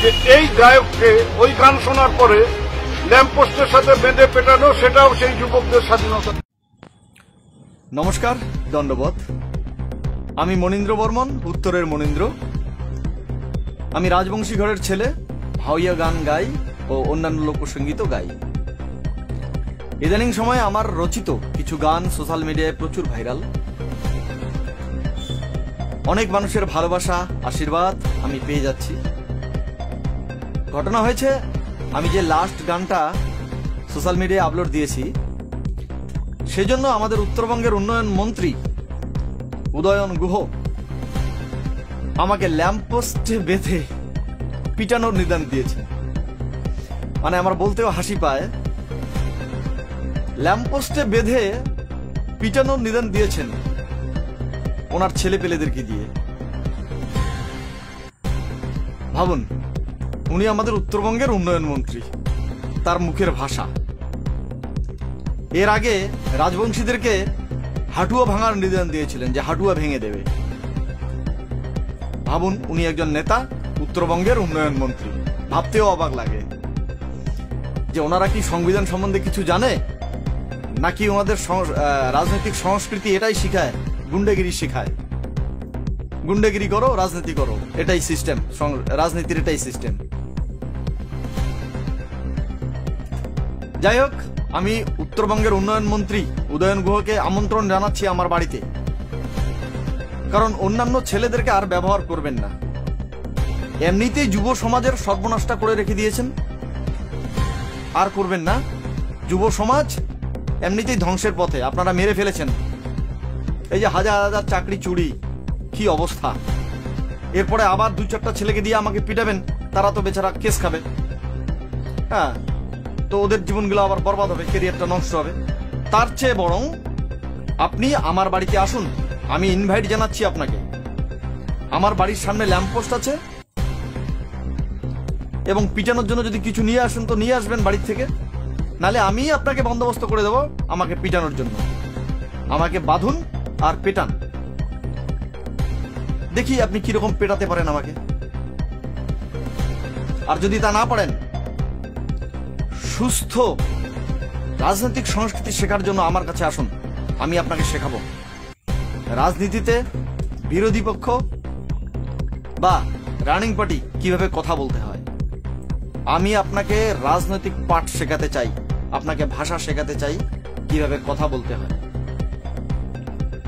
যে এই গায়ককে ওই গান শোনার পরে ল্যাম্পপোস্টের সাথে বেঁধে পেটানো, সেটাও সেই যুবকদের স্বাধীনতা। নমস্কার, দণ্ডবোধ। আমি মনীন্দ্র বর্মন, উত্তরের মনীন্দ্র। আমি রাজবংশী ঘরের ছেলে, ভাওয়াইয়া গান গাই ও অন্যান্য লোকসঙ্গীতও গাই। ইদানিং সময়ে আমার রচিত কিছু গান সোশ্যাল মিডিয়ায় প্রচুর ভাইরাল। অনেক মানুষের ভালোবাসা, আশীর্বাদ আমি পেয়ে যাচ্ছি। ঘটনা হয়েছে, আমি যে লাস্ট গানটা সোশ্যাল মিডিয়ায় আপলোড দিয়েছি, সেজন্য আমাদের উত্তরবঙ্গের উন্নয়ন মন্ত্রী উদয়ন গুহ আমাকে ল্যাম্পপোস্টে বেঁধে পিটানোর নিদান দিয়েছে। মানে আমার বলতেও হাসি পায়, ল্যাম্পপোস্টে বেঁধে পিটানোর নিদান দিয়েছেন ওনার ছেলে পেলেদেরকে দিয়ে। ভাবুন, উনি আমাদের উত্তরবঙ্গের উন্নয়ন মন্ত্রী, তার মুখের ভাষা। এর আগে রাজবংশীদেরকে হাঁটুয়া ভাঙার নিদান দিয়েছিলেন, যে হাঁটুয়া ভেঙে দেবে। ভাবুন, উনি একজন নেতা, উত্তরবঙ্গের উন্নয়ন মন্ত্রী। ভাবতেও অবাক লাগে যে ওনারা কি সংবিধান সম্বন্ধে কিছু জানে, নাকি ওনাদের রাজনৈতিক সংস্কৃতি এটাই শিখায়, গুন্ডাগিরি শিখায়। গুন্ডাগিরি করো, রাজনীতি করো, এটাই সিস্টেম, রাজনীতির এটাই সিস্টেম। যাই হোক, আমি উত্তরবঙ্গের উন্নয়ন মন্ত্রী উদয়ন গুহকে আমন্ত্রণ জানাচ্ছি আমার বাড়িতে। কারণ অন্যান্য ছেলেদেরকে আর ব্যবহার করবেন না। এমনিতেই যুব সমাজের সর্বনাশটা করে রেখে দিয়েছেন, আর করবেন না। যুব সমাজ এমনিতেই ধ্বংসের পথে, আপনারা মেরে ফেলেছেন। এই যে হাজার হাজার চাকরি চুরি, কি অবস্থা। এরপরে আবার দু চারটা ছেলেকে দিয়ে আমাকে পিটাবেন, তারা তো বেচারা কেস খাবে। হ্যাঁ, তো ওদের জীবনগুলো আবার বরবাদ হবে, ক্যারিয়ারটা নষ্ট হবে। তার চেয়ে বরং আপনি আমার বাড়িতে আসুন, আমি ইনভাইট জানাচ্ছি আপনাকে। আমার বাড়ির সামনে ল্যাম্পপোস্ট আছে, এবং পিটানোর জন্য যদি কিছু নিয়ে আসুন তো নিয়ে আসবেন বাড়ির থেকে, নালে আমি আপনাকে বন্দোবস্ত করে দেব আমাকে পিটানোর জন্য। আমাকে বাঁধুন আর পেটান, দেখি আপনি কিরকম পেটাতে পারেন আমাকে। আর যদি তা না পারেন, সুস্থ রাজনৈতিক সংস্কৃতি শেখার জন্য আমার কাছে আসুন, আমি আপনাকে শেখাবো রাজনীতিতে বিরোধী পক্ষ বা রানিং পার্টি কিভাবে কথা বলতে হয়। আমি আপনাকে রাজনৈতিক পাঠ শেখাতে চাই, আপনাকে ভাষা শেখাতে চাই, কিভাবে কথা বলতে হয়।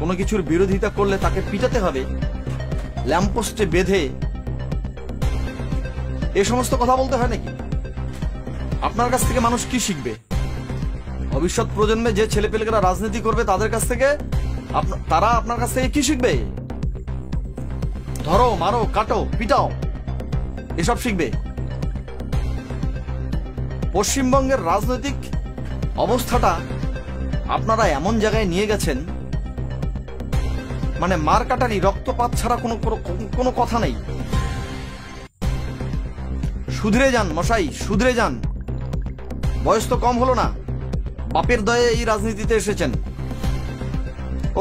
কোনো কিছুর বিরোধিতা করলে তাকে পিটাতে হবে, ল্যাম্পপোস্টে বেঁধে এ সমস্ত কথা বলতে হয় নাকি? আপনার কাছ থেকে মানুষ কি শিখবে? ভবিষ্যৎ প্রজন্মে যে ছেলেপেলেরা রাজনীতি করবে, তাদের কাছ থেকে তারা আপনার কাছ থেকে কি শিখবে? ধরো, মারো, কাটো, পিটাও, এসব শিখবে। পশ্চিমবঙ্গের রাজনৈতিক অবস্থাটা আপনারা এমন জায়গায় নিয়ে গেছেন, মানে মার কাটারি, রক্তপাত ছাড়া কোনো কথা নেই। শুধরে যান মশাই, শুধরে যান। বয়স তো কম হলো না, বাপের দয়ে এই রাজনীতিতে এসেছেন।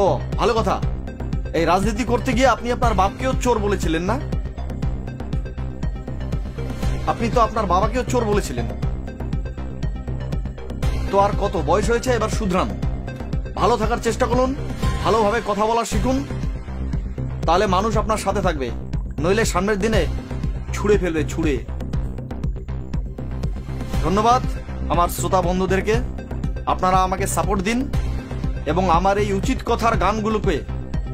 ও ভালো কথা, এই রাজনীতি করতে গিয়ে আপনি আপনার বাপকেও চোর বলেছিলেন না? আপনি তো আপনার বাবাকেও চোর বলেছিলেন। তো আর কত, বয়স হয়েছে, এবার শুধরান, ভালো থাকার চেষ্টা করুন, ভালোভাবে কথা বলা শিখুন, তাহলে মানুষ আপনার সাথে থাকবে। নইলে সামনের দিনে ছুঁড়ে ফেলবে, ছুঁড়ে। ধন্যবাদ আমার শ্রোতা বন্ধুদেরকে, আপনারা আমাকে সাপোর্ট দিন এবং আমার এই উচিত কথার গানগুলোকে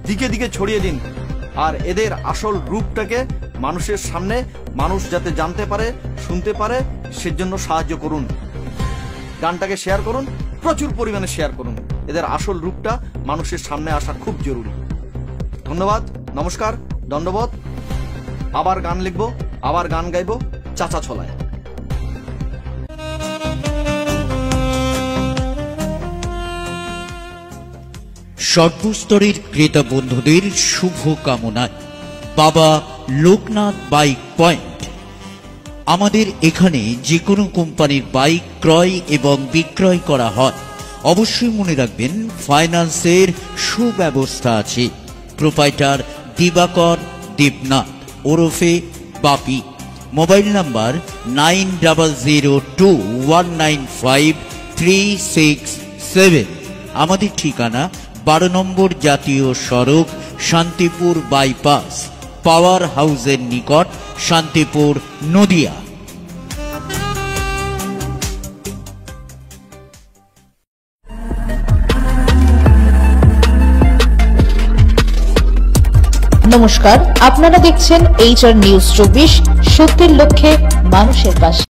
দিকে দিকে ছড়িয়ে দিন। আর এদের আসল রূপটাকে মানুষের সামনে, মানুষ যাতে জানতে পারে, শুনতে পারে, সেজন্য সাহায্য করুন। গানটাকে শেয়ার করুন, প্রচুর পরিমাণে শেয়ার করুন। এদের আসল রূপটা মানুষের সামনে আসা খুব জরুরি। ধন্যবাদ, নমস্কার, দণ্ডবোধ। আবার গান লিখবো, আবার গান গাইবো, চাচা ছলায়। সর্বস্তরের ক্রেতা বন্ধুদের শুভ কামনায় বাবা লোকনাথ বাইক পয়েন্ট। আমাদের এখানে যে কোনো কোম্পানির বাইক ক্রয় এবং বিক্রয় করা হয়। অবশ্যই মনে রাখবেন, ফাইন্যান্সের সুব্যবস্থা আছে। প্রোপাইটার দিবাকর দেবনাথ ওরফে বাপি। Mobile number 9002195367। আমাদের ঠিকানা 12 নম্বর জাতীয় সড়ক, শান্তিপুর বাইপাস, পাওয়ার হাউসের নিকট, শান্তিপুর, নদিয়া। নমস্কার, আপনারা দেখছেন HR নিউজ 24, সত্যের লক্ষ্যে মানুষের পাশে।